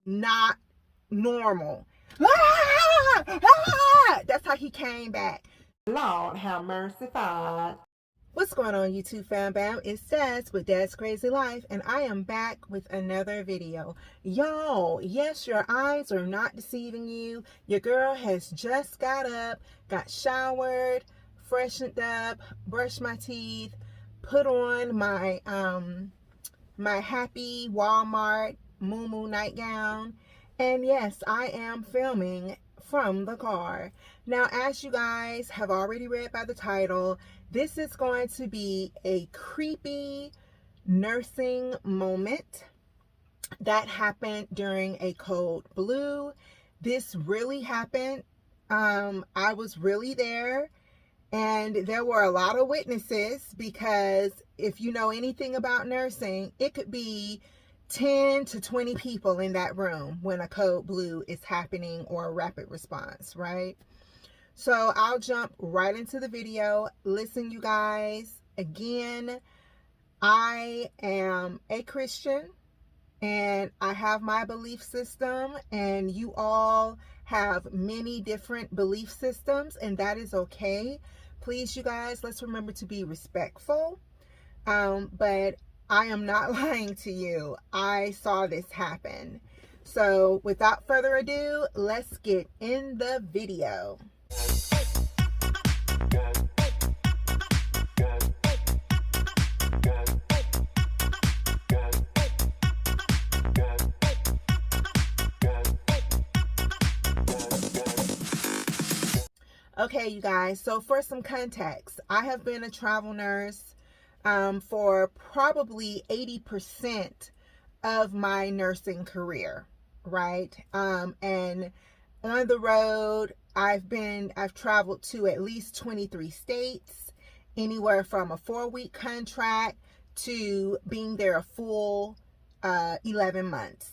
not normal. Ah! Ah! That's how he came back. Lord have mercy, God. What's going on, YouTube fam bam? It's Des with Dad's Crazy Life, and I am back with another video. Y'all, yes, your eyes are not deceiving you. Your girl has just got up, got showered, freshened up, brushed my teeth, put on my my happy Walmart muumuu nightgown, and yes, I am filming from the car. Now, as you guys have already read by the title, this is going to be a creepy nursing moment that happened during a code blue. This really happened. I was really there, and there were a lot of witnesses, because if you know anything about nursing, it could be 10 to 20 people in that room when a code blue is happening, or a rapid response, right? So I'll jump right into the video. Listen, you guys, again, I am a Christian and I have my belief system, and you all have many different belief systems, and that is okay. Please, you guys, let's remember to be respectful. But I am not lying to you. I saw this happen. So without further ado, let's get in the video. Okay, you guys, so for some context, I have been a travel nurse for probably 80% of my nursing career, right? And on the road, I've traveled to at least 23 states, anywhere from a 4-week contract to being there a full 11 months.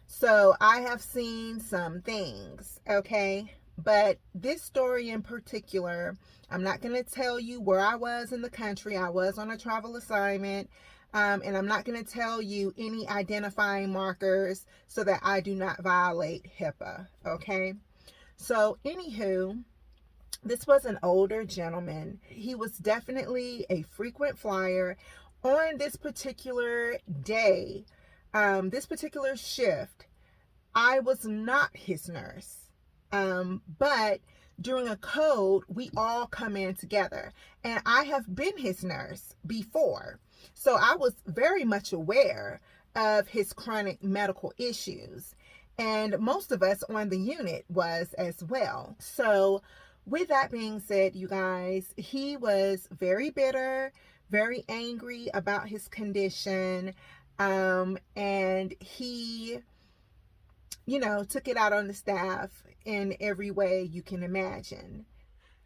So I have seen some things, okay? But this story in particular, I'm not going to tell you where I was in the country. I was on a travel assignment, and I'm not going to tell you any identifying markers so that I do not violate HIPAA, okay? So anywho, this was an older gentleman. He was definitely a frequent flyer. On this particular day, this particular shift, I was not his nurse. But during a code, we all come in together, and I have been his nurse before. So I was very much aware of his chronic medical issues, and most of us on the unit was as well. So with that being said, you guys, he was very bitter, very angry about his condition, and he, you know, took it out on the staff in every way you can imagine.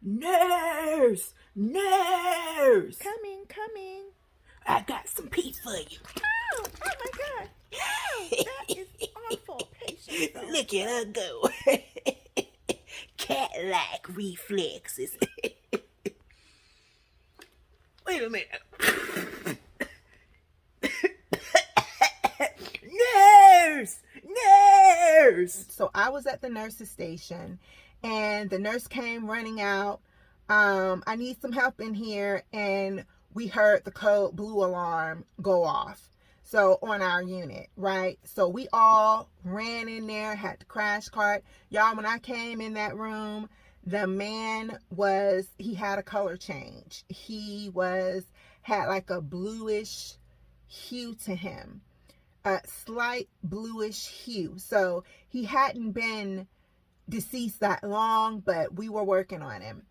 Nurse! Nurse! Coming. I got some pee for you. Oh my God. Oh, that is awful. Patience, though. Look at her go. Cat-like reflexes. Wait a minute. Nurse! Nurse! So I was at the nurse's station, and the nurse came running out. I need some help in here, and we heard the code blue alarm go off. So on our unit, right? So we all ran in there, had the crash cart. Y'all, when I came in that room, the man he had a color change. He had like a bluish hue to him. A slight bluish hue. So he hadn't been deceased that long, but we were working on him.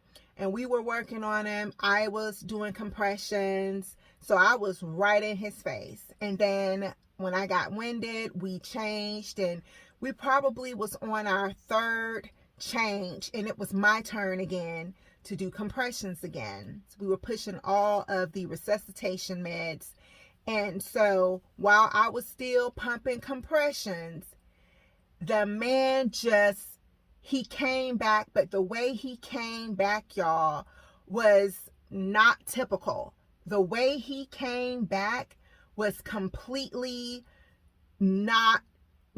I was doing compressions, so I was right in his face. And then when I got winded, we changed, and we probably was on our third change, and it was my turn again to do compressions again. So we were pushing all of the resuscitation meds. And so while I was still pumping compressions, the man he came back, but the way he came back, y'all, was not typical. The way he came back was completely not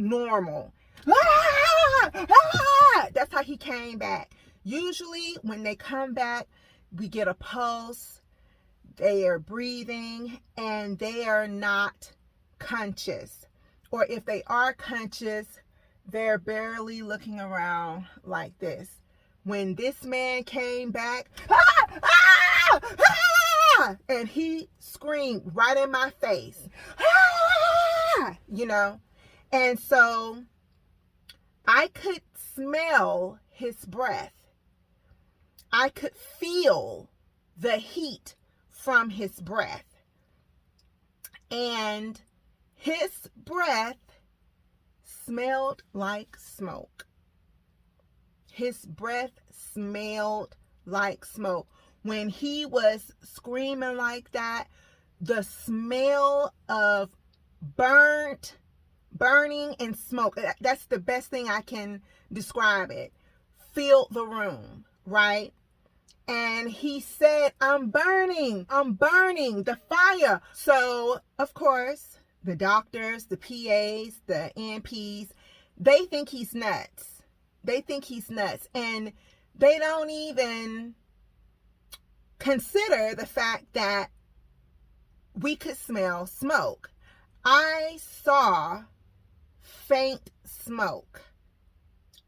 normal. Ah! Ah! That's how he came back. Usually when they come back, we get a pulse, they are breathing, and they are not conscious. Or if they are conscious, they're barely looking around like this. When this man came back, ah! Ah! Ah! And he screamed right in my face, ah! You know? And so I could smell his breath. I could feel the heat from his breath. And his breath smelled like smoke. His breath smelled like smoke. When he was screaming like that, the smell of burning and smoke, that's the best thing I can describe it, filled the room, right? And he said, I'm burning, the fire. So, of course, the doctors, the PAs, the NPs, they think he's nuts. And they don't even consider the fact that we could smell smoke. I saw faint smoke.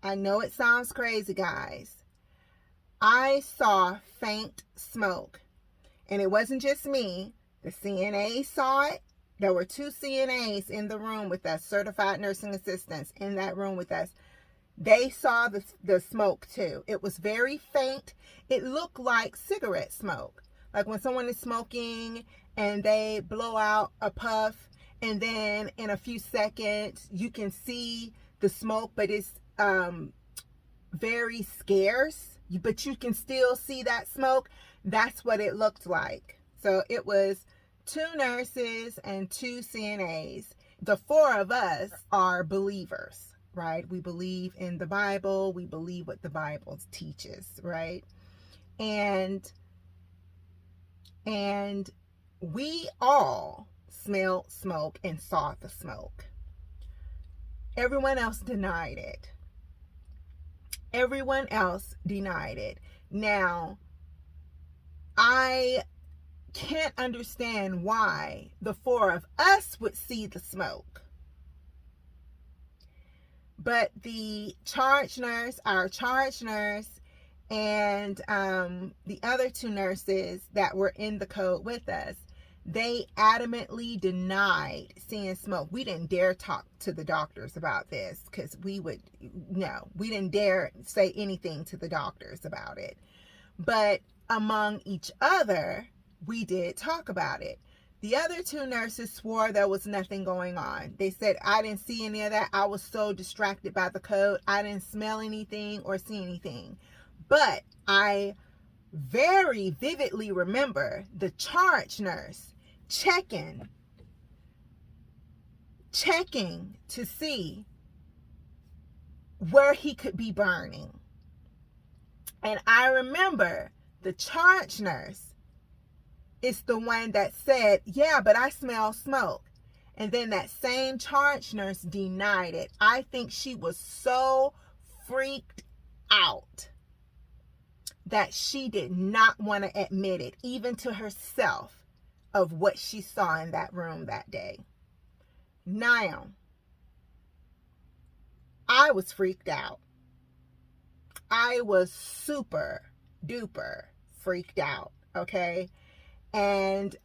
I know it sounds crazy, guys. I saw faint smoke. And it wasn't just me. The CNA saw it. There were 2 CNAs in the room with us, certified nursing assistants in that room with us. They saw the smoke too. It was very faint. It looked like cigarette smoke. Like when someone is smoking and they blow out a puff, and then in a few seconds you can see the smoke, but it's very scarce. But you can still see that smoke. That's what it looked like. So it was 2 nurses and 2 CNAs. The 4 of us are believers, right? We believe in the Bible. We believe what the Bible teaches, right? And we all smelled smoke and saw the smoke. Everyone else denied it. Everyone else denied it. Now, I can't understand why the 4 of us would see the smoke. But the charge nurse, our charge nurse, and the other 2 nurses that were in the code with us, they adamantly denied seeing smoke. We didn't dare talk to the doctors about this because we didn't dare say anything to the doctors about it. But among each other, we did talk about it. The other 2 nurses swore there was nothing going on. They said, I didn't see any of that. I was so distracted by the code. I didn't smell anything or see anything. But I very vividly remember the charge nurse checking to see where he could be burning. And I remember the charge nurse is the one that said, yeah, but I smell smoke. And then that same charge nurse denied it. I think she was so freaked out that she did not want to admit it, even to herself, of what she saw in that room that day. Now, I was freaked out. I was super duper freaked out, okay? And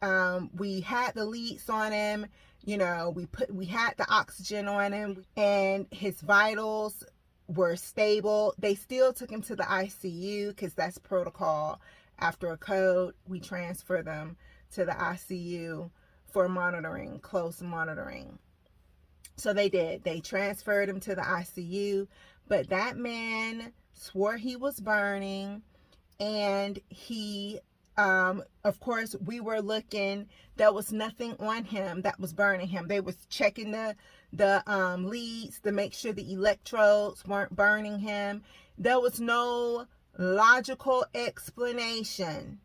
we had the leads on him, we had the oxygen on him, and his vitals were stable. They still took him to the ICU because that's protocol. After a code, we transfer them to the ICU for monitoring, close monitoring. So they did. They transferred him to the ICU, but that man swore he was burning, and he, of course, we were looking. There was nothing on him that was burning him. They was checking the leads to make sure the electrodes weren't burning him. There was no logical explanation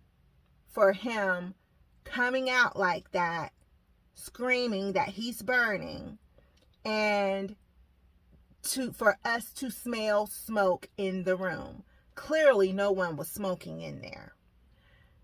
for him coming out like that, screaming that he's burning, and for us to smell smoke in the room. Clearly, no one was smoking in there.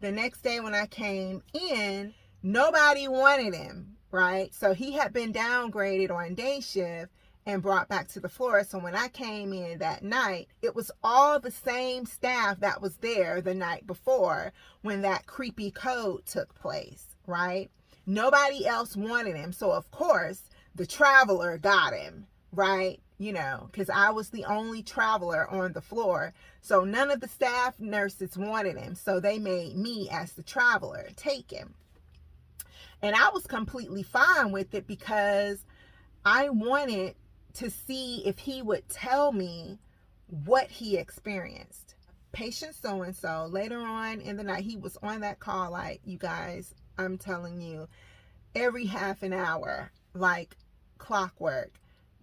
The next day when I came in, nobody wanted him, right? So he had been downgraded on day shift and brought back to the floor. So when I came in that night, it was all the same staff that was there the night before when that creepy code took place, right? Nobody else wanted him. So of course, the traveler got him, right? You know, because I was the only traveler on the floor. So none of the staff nurses wanted him. So they made me, as the traveler, take him. And I was completely fine with it because I wanted to see if he would tell me what he experienced. Patient so-and-so, later on in the night, he was on that call like, you guys, I'm telling you, every half an hour, like clockwork.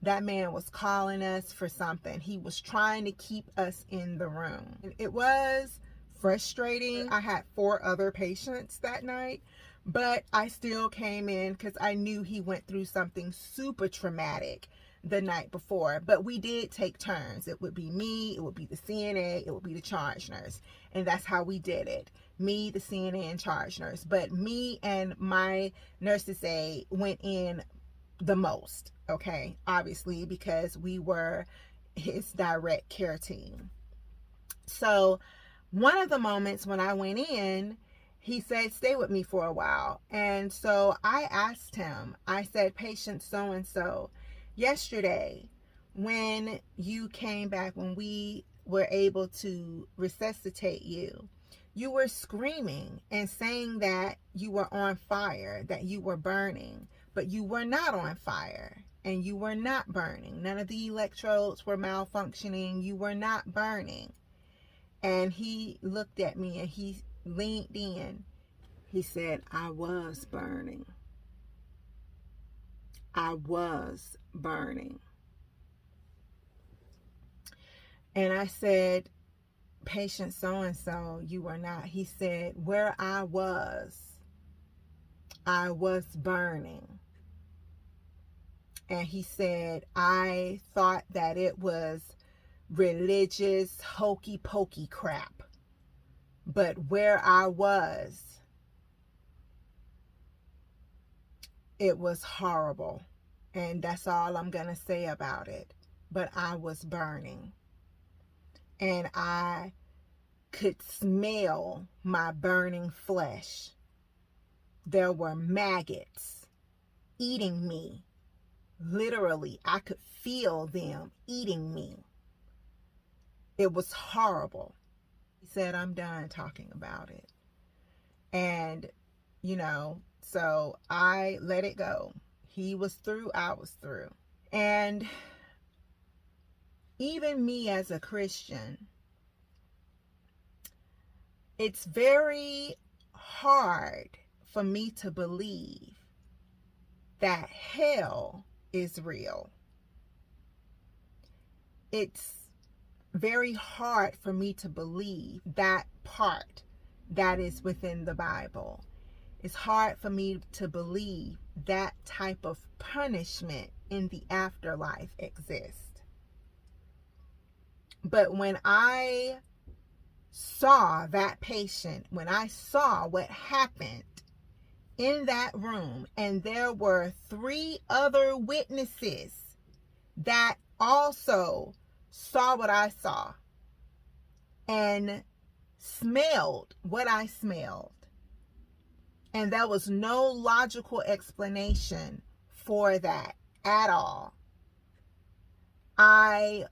That man was calling us for something. He was trying to keep us in the room. It was frustrating. I had 4 other patients that night, but I still came in because I knew he went through something super traumatic the night before. But we did take turns. It would be me, it would be the CNA, it would be the charge nurse. And that's how we did it. Me, the CNA, and charge nurse. But me and my nurses aide went in the most, okay, obviously, because we were his direct care team. So one of the moments when I went in, he said, stay with me for a while. And so I asked him, I said, patient so-and-so, yesterday when you came back, when we were able to resuscitate you, you were screaming and saying that you were on fire, that you were burning. But you were not on fire and you were not burning. None of the electrodes were malfunctioning. You were not burning. And he looked at me and he leaned in. He said, I was burning. I was burning. And I said, patient so-and-so, you were not. He said, where I was burning. And he said, I thought that it was religious, hokey pokey crap. But where I was, it was horrible. And that's all I'm going to say about it. But I was burning. And I could smell my burning flesh. There were maggots eating me. Literally, I could feel them eating me. It was horrible. He said, I'm done talking about it. And, you know, so I let it go. He was through, I was through. And even me as a Christian, it's very hard for me to believe that hell is real. It's very hard for me to believe that part that is within the Bible. It's hard for me to believe that type of punishment in the afterlife exists. But when I saw that patient, when I saw what happened in that room, and there were 3 other witnesses that also saw what I saw and smelled what I smelled, and there was no logical explanation for that at all, I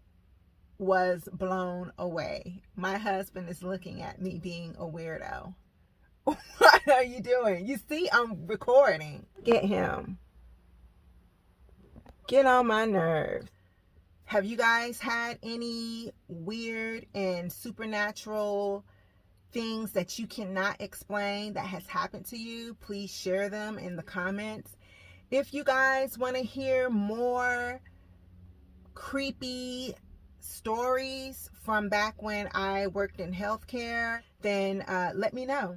was blown away. My husband is looking at me being a weirdo. What are you doing? You see, I'm recording. Get him. Get on my nerves. Have you guys had any weird and supernatural things that you cannot explain that has happened to you? Please share them in the comments. If you guys want to hear more creepy stories from back when I worked in healthcare, then let me know.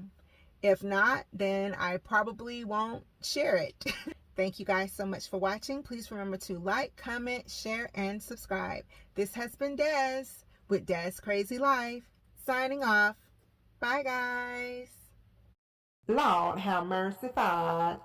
If not, then I probably won't share it. Thank you guys so much for watching. Please remember to like, comment, share, and subscribe. This has been Des with Des Crazy Life, signing off. Bye, guys. Lord have mercy, Father.